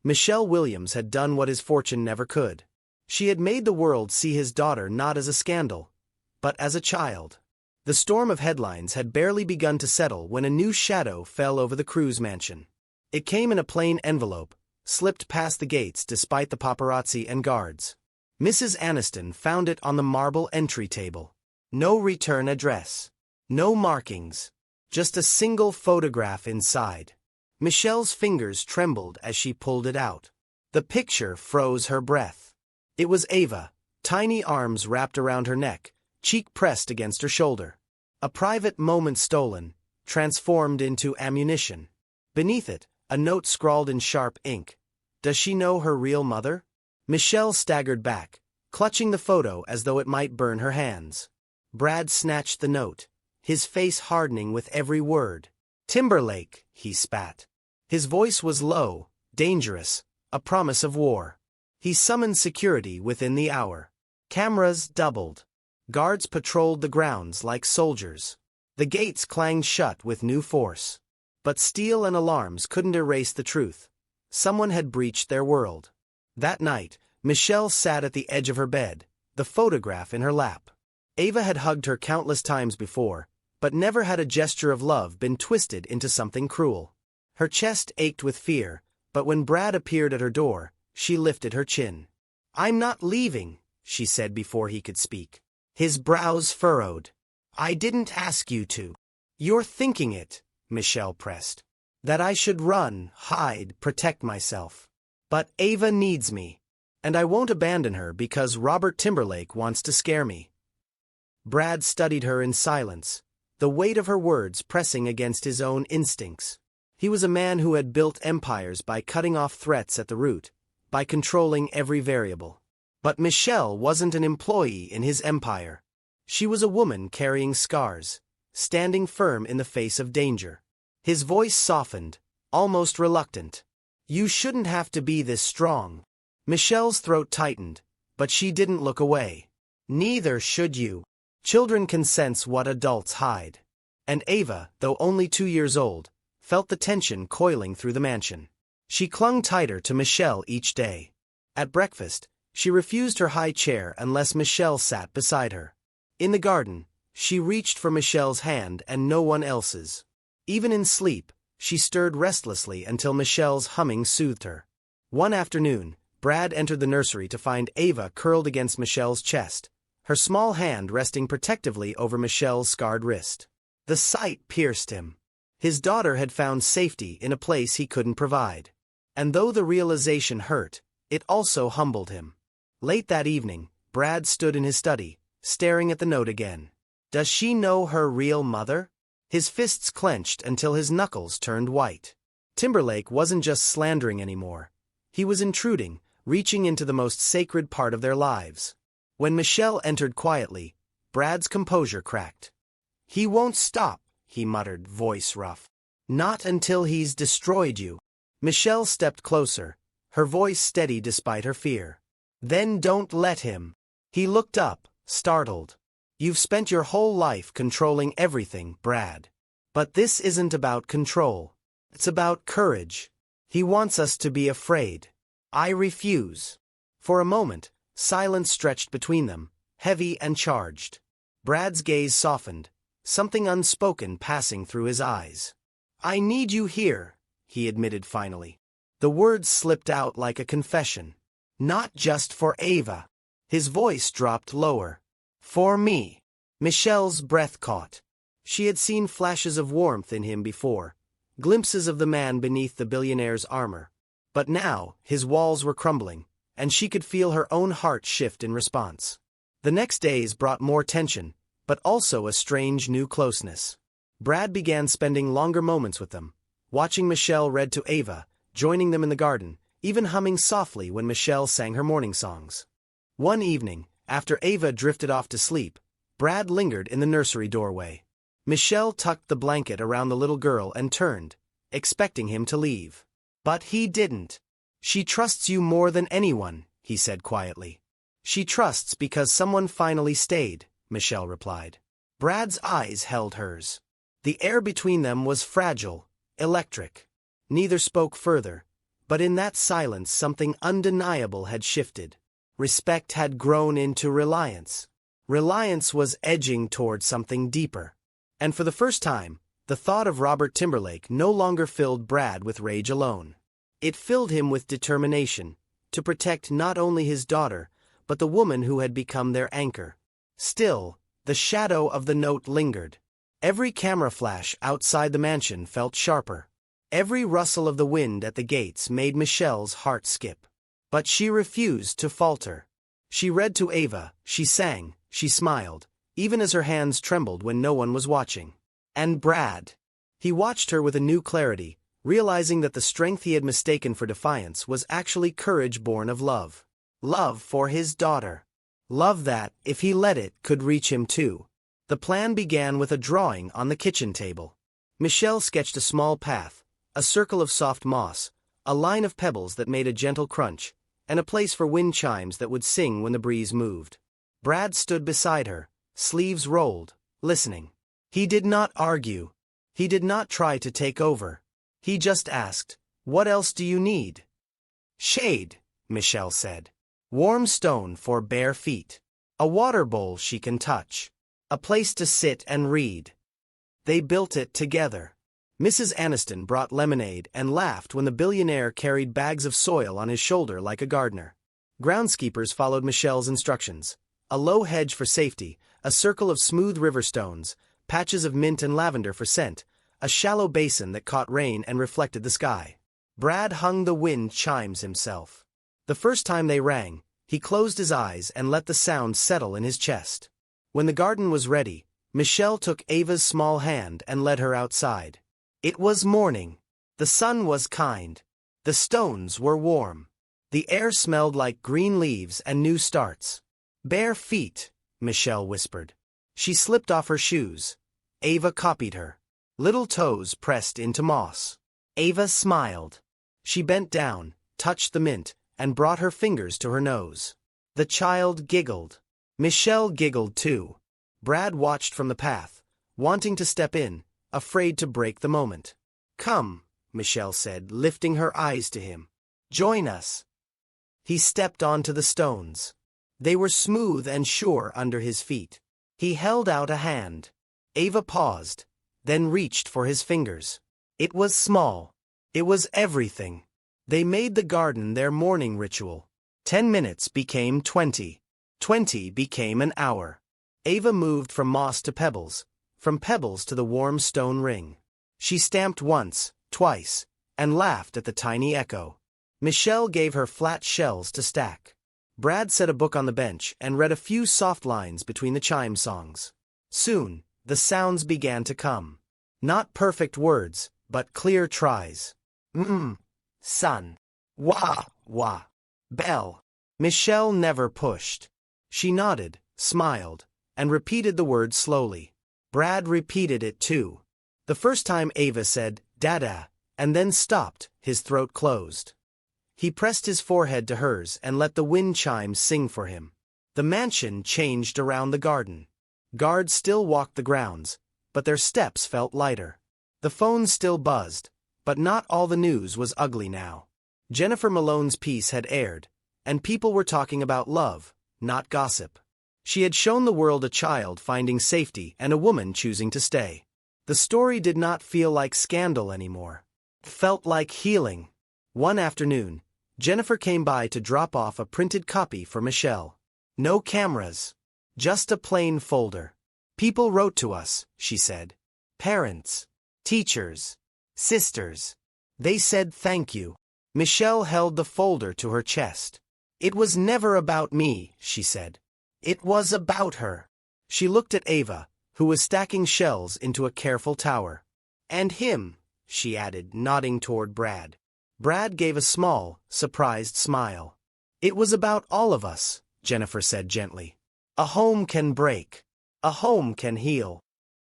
Michelle Williams had done what his fortune never could. She had made the world see his daughter not as a scandal, but as a child. The storm of headlines had barely begun to settle when a new shadow fell over the Cruz mansion. It came in a plain envelope, slipped past the gates despite the paparazzi and guards. Mrs. Aniston found it on the marble entry table. No return address. No markings. Just a single photograph inside. Michelle's fingers trembled as she pulled it out. The picture froze her breath. It was Ava, tiny arms wrapped around her neck, cheek pressed against her shoulder. A private moment stolen, transformed into ammunition. Beneath it, a note scrawled in sharp ink. Does she know her real mother? Michelle staggered back, clutching the photo as though it might burn her hands. Brad snatched the note, his face hardening with every word. Timberlake, he spat. His voice was low, dangerous, a promise of war. He summoned security within the hour. Cameras doubled. Guards patrolled the grounds like soldiers. The gates clanged shut with new force. But steel and alarms couldn't erase the truth. Someone had breached their world. That night, Michelle sat at the edge of her bed, the photograph in her lap. Ava had hugged her countless times before, but never had a gesture of love been twisted into something cruel. Her chest ached with fear, but when Brad appeared at her door, she lifted her chin. I'm not leaving, she said before he could speak. His brows furrowed. I didn't ask you to. You're thinking it, Michelle pressed. That I should run, hide, protect myself. But Ava needs me. And I won't abandon her because Robert Timberlake wants to scare me. Brad studied her in silence, the weight of her words pressing against his own instincts. He was a man who had built empires by cutting off threats at the root, by controlling every variable. But Michelle wasn't an employee in his empire. She was a woman carrying scars, standing firm in the face of danger. His voice softened, almost reluctant. You shouldn't have to be this strong. Michelle's throat tightened, but she didn't look away. Neither should you. Children can sense what adults hide. And Ava, though only 2 years old, felt the tension coiling through the mansion. She clung tighter to Michelle each day. At breakfast, she refused her high chair unless Michelle sat beside her. In the garden, she reached for Michelle's hand and no one else's. Even in sleep, she stirred restlessly until Michelle's humming soothed her. One afternoon, Brad entered the nursery to find Ava curled against Michelle's chest, her small hand resting protectively over Michelle's scarred wrist. The sight pierced him. His daughter had found safety in a place he couldn't provide. And though the realization hurt, it also humbled him. Late that evening, Brad stood in his study, staring at the note again. Does she know her real mother? His fists clenched until his knuckles turned white. Timberlake wasn't just slandering anymore. He was intruding, reaching into the most sacred part of their lives. When Michelle entered quietly, Brad's composure cracked. He won't stop, he muttered, voice rough. Not until he's destroyed you. Michelle stepped closer, her voice steady despite her fear. Then don't let him. He looked up, startled. You've spent your whole life controlling everything, Brad. But this isn't about control. It's about courage. He wants us to be afraid. I refuse. For a moment, silence stretched between them, heavy and charged. Brad's gaze softened, something unspoken passing through his eyes. I need you here, he admitted finally. The words slipped out like a confession. Not just for Ava. His voice dropped lower. For me. Michelle's breath caught. She had seen flashes of warmth in him before, glimpses of the man beneath the billionaire's armor. But now, his walls were crumbling, and she could feel her own heart shift in response. The next days brought more tension, but also a strange new closeness. Brad began spending longer moments with them, watching Michelle read to Ava, joining them in the garden, even humming softly when Michelle sang her morning songs. One evening, after Ava drifted off to sleep, Brad lingered in the nursery doorway. Michelle tucked the blanket around the little girl and turned, expecting him to leave. But he didn't. She trusts you more than anyone, he said quietly. She trusts because someone finally stayed, Michelle replied. Brad's eyes held hers. The air between them was fragile, electric. Neither spoke further, but in that silence something undeniable had shifted. Respect had grown into reliance. Reliance was edging toward something deeper. And for the first time, the thought of Robert Timberlake no longer filled Brad with rage alone. It filled him with determination, to protect not only his daughter, but the woman who had become their anchor. Still, the shadow of the note lingered. Every camera flash outside the mansion felt sharper. Every rustle of the wind at the gates made Michelle's heart skip. But she refused to falter. She read to Ava, she sang, she smiled, even as her hands trembled when no one was watching. And Brad. He watched her with a new clarity, realizing that the strength he had mistaken for defiance was actually courage born of love. Love for his daughter. Love that, if he let it, could reach him too. The plan began with a drawing on the kitchen table. Michelle sketched a small path, a circle of soft moss, a line of pebbles that made a gentle crunch, and a place for wind chimes that would sing when the breeze moved. Brad stood beside her, sleeves rolled, listening. He did not argue. He did not try to take over. He just asked, "What else do you need?" "Shade," Michelle said. "Warm stone for bare feet. A water bowl she can touch. A place to sit and read." They built it together. Mrs. Aniston brought lemonade and laughed when the billionaire carried bags of soil on his shoulder like a gardener. Groundskeepers followed Michelle's instructions. A low hedge for safety, a circle of smooth river stones, patches of mint and lavender for scent, a shallow basin that caught rain and reflected the sky. Brad hung the wind chimes himself. The first time they rang, he closed his eyes and let the sound settle in his chest. When the garden was ready, Michelle took Ava's small hand and led her outside. It was morning. The sun was kind. The stones were warm. The air smelled like green leaves and new starts. "Bare feet," Michelle whispered. She slipped off her shoes. Ava copied her. Little toes pressed into moss. Ava smiled. She bent down, touched the mint, and brought her fingers to her nose. The child giggled. Michelle giggled too. Brad watched from the path, wanting to step in, afraid to break the moment. "Come," Michelle said, lifting her eyes to him. "Join us." He stepped onto the stones. They were smooth and sure under his feet. He held out a hand. Ava paused, then reached for his fingers. It was small. It was everything. They made the garden their morning ritual. 10 minutes became 20. 20 became an hour. Ava moved from moss to pebbles, from pebbles to the warm stone ring. She stamped once, twice, and laughed at the tiny echo. Michelle gave her flat shells to stack. Brad set a book on the bench and read a few soft lines between the chime songs. Soon, the sounds began to come. Not perfect words, but clear tries. Sun. Wah, wah. Bell. Michelle never pushed. She nodded, smiled, and repeated the word slowly. Brad repeated it too. The first time Ava said, "Dada," and then stopped, his throat closed. He pressed his forehead to hers and let the wind chimes sing for him. The mansion changed around the garden. Guards still walked the grounds, but their steps felt lighter. The phones still buzzed, but not all the news was ugly now. Jennifer Malone's piece had aired, and people were talking about love, not gossip. She had shown the world a child finding safety and a woman choosing to stay. The story did not feel like scandal anymore. It felt like healing. One afternoon, Jennifer came by to drop off a printed copy for Michelle. No cameras. Just a plain folder. "People wrote to us," she said. "Parents. Teachers. Sisters. They said thank you." Michelle held the folder to her chest. "It was never about me," she said. "It was about her." She looked at Ava, who was stacking shells into a careful tower. "And him," she added, nodding toward Brad. Brad gave a small, surprised smile. "It was about all of us," Jennifer said gently. "A home can break. A home can heal."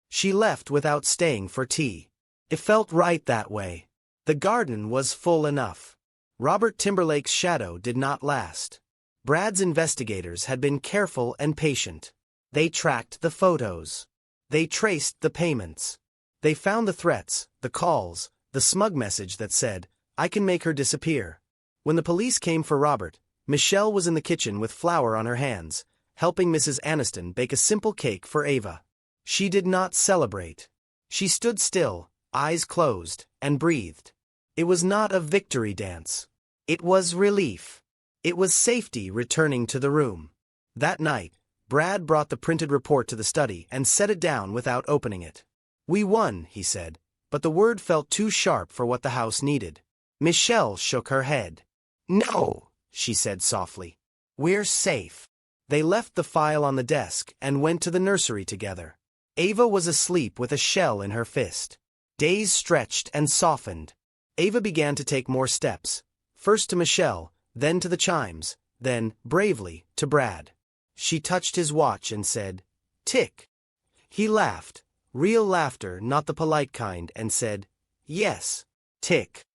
She left without staying for tea. It felt right that way. The garden was full enough. Robert Timberlake's shadow did not last. Brad's investigators had been careful and patient. They tracked the photos. They traced the payments. They found the threats, the calls, the smug message that said, "I can make her disappear." When the police came for Robert, Michelle was in the kitchen with flour on her hands, helping Mrs. Aniston bake a simple cake for Ava. She did not celebrate. She stood still, eyes closed, and breathed. It was not a victory dance. It was relief. It was safety returning to the room. That night, Brad brought the printed report to the study and set it down without opening it. "We won," he said, but the word felt too sharp for what the house needed. Michelle shook her head. "No," she said softly. "We're safe." They left the file on the desk and went to the nursery together. Ava was asleep with a shell in her fist. Days stretched and softened. Ava began to take more steps, first to Michelle, then to the chimes, then, bravely, to Brad. She touched his watch and said, "Tick." He laughed, real laughter, not the polite kind, and said, "Yes, tick."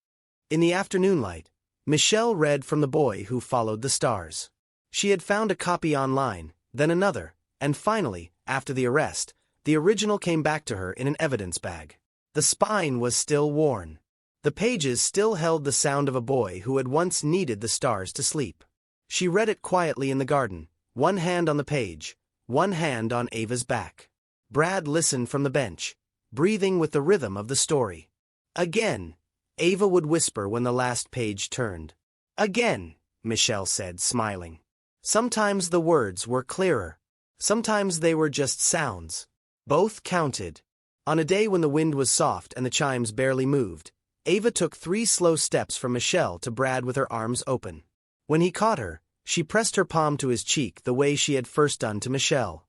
In the afternoon light, Michelle read from The Boy Who Followed the Stars. She had found a copy online, then another, and finally, after the arrest, the original came back to her in an evidence bag. The spine was still worn. The pages still held the sound of a boy who had once needed the stars to sleep. She read it quietly in the garden, one hand on the page, one hand on Ava's back. Brad listened from the bench, breathing with the rhythm of the story. "Again," Ava would whisper when the last page turned. "Again," Michelle said, smiling. Sometimes the words were clearer. Sometimes they were just sounds. Both counted. On a day when the wind was soft and the chimes barely moved, Ava took 3 slow steps from Michelle to Brad with her arms open. When he caught her, she pressed her palm to his cheek the way she had first done to Michelle.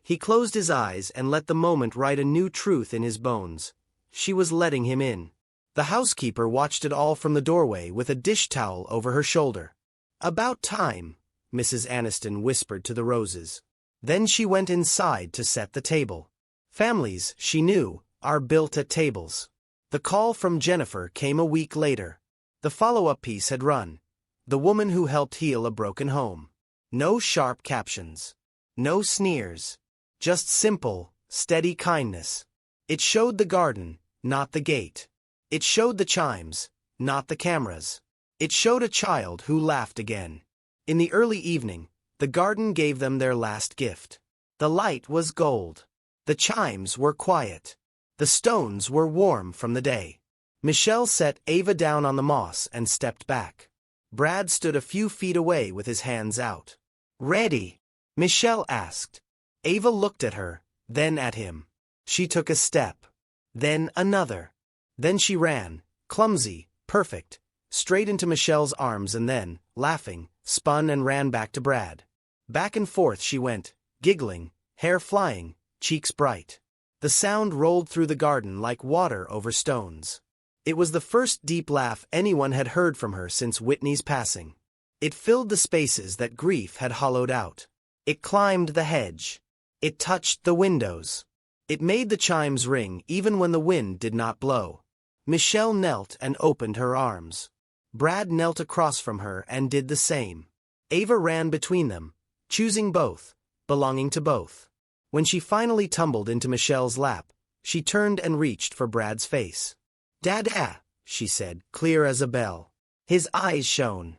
He closed his eyes and let the moment write a new truth in his bones. She was letting him in. The housekeeper watched it all from the doorway with a dish towel over her shoulder. "About time," Mrs. Aniston whispered to the roses. Then she went inside to set the table. Families, she knew, are built at tables. The call from Jennifer came a week later. The follow-up piece had run. "The woman who helped heal a broken home." No sharp captions. No sneers. Just simple, steady kindness. It showed the garden, not the gate. It showed the chimes, not the cameras. It showed a child who laughed again. In the early evening, the garden gave them their last gift. The light was gold. The chimes were quiet. The stones were warm from the day. Michelle set Ava down on the moss and stepped back. Brad stood a few feet away with his hands out. "Ready?" Michelle asked. Ava looked at her, then at him. She took a step. Then another. Then she ran, clumsy, perfect, straight into Michelle's arms and then, laughing, spun and ran back to Brad. Back and forth she went, giggling, hair flying, cheeks bright. The sound rolled through the garden like water over stones. It was the first deep laugh anyone had heard from her since Whitney's passing. It filled the spaces that grief had hollowed out. It climbed the hedge. It touched the windows. It made the chimes ring even when the wind did not blow. Michelle knelt and opened her arms. Brad knelt across from her and did the same. Ava ran between them, choosing both, belonging to both. When she finally tumbled into Michelle's lap, she turned and reached for Brad's face. "Dada," she said, clear as a bell. His eyes shone.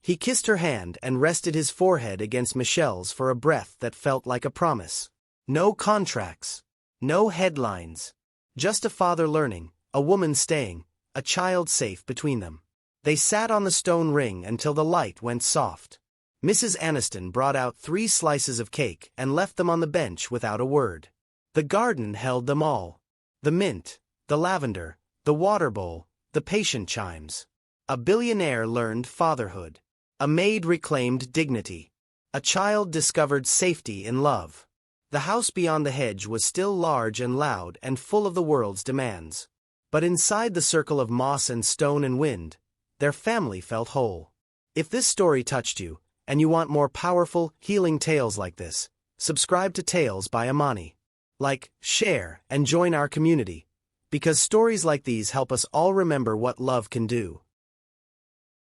He kissed her hand and rested his forehead against Michelle's for a breath that felt like a promise. No contracts. No headlines. Just a father learning, a woman staying, a child safe between them. They sat on the stone ring until the light went soft. Mrs. Aniston brought out 3 slices of cake and left them on the bench without a word. The garden held them all. The mint, the lavender, the water bowl, the patient chimes. A billionaire learned fatherhood. A maid reclaimed dignity. A child discovered safety in love. The house beyond the hedge was still large and loud and full of the world's demands. But inside the circle of moss and stone and wind, their family felt whole. If this story touched you, and you want more powerful, healing tales like this, subscribe to Tales by Amani. Like, share, and join our community. Because stories like these help us all remember what love can do.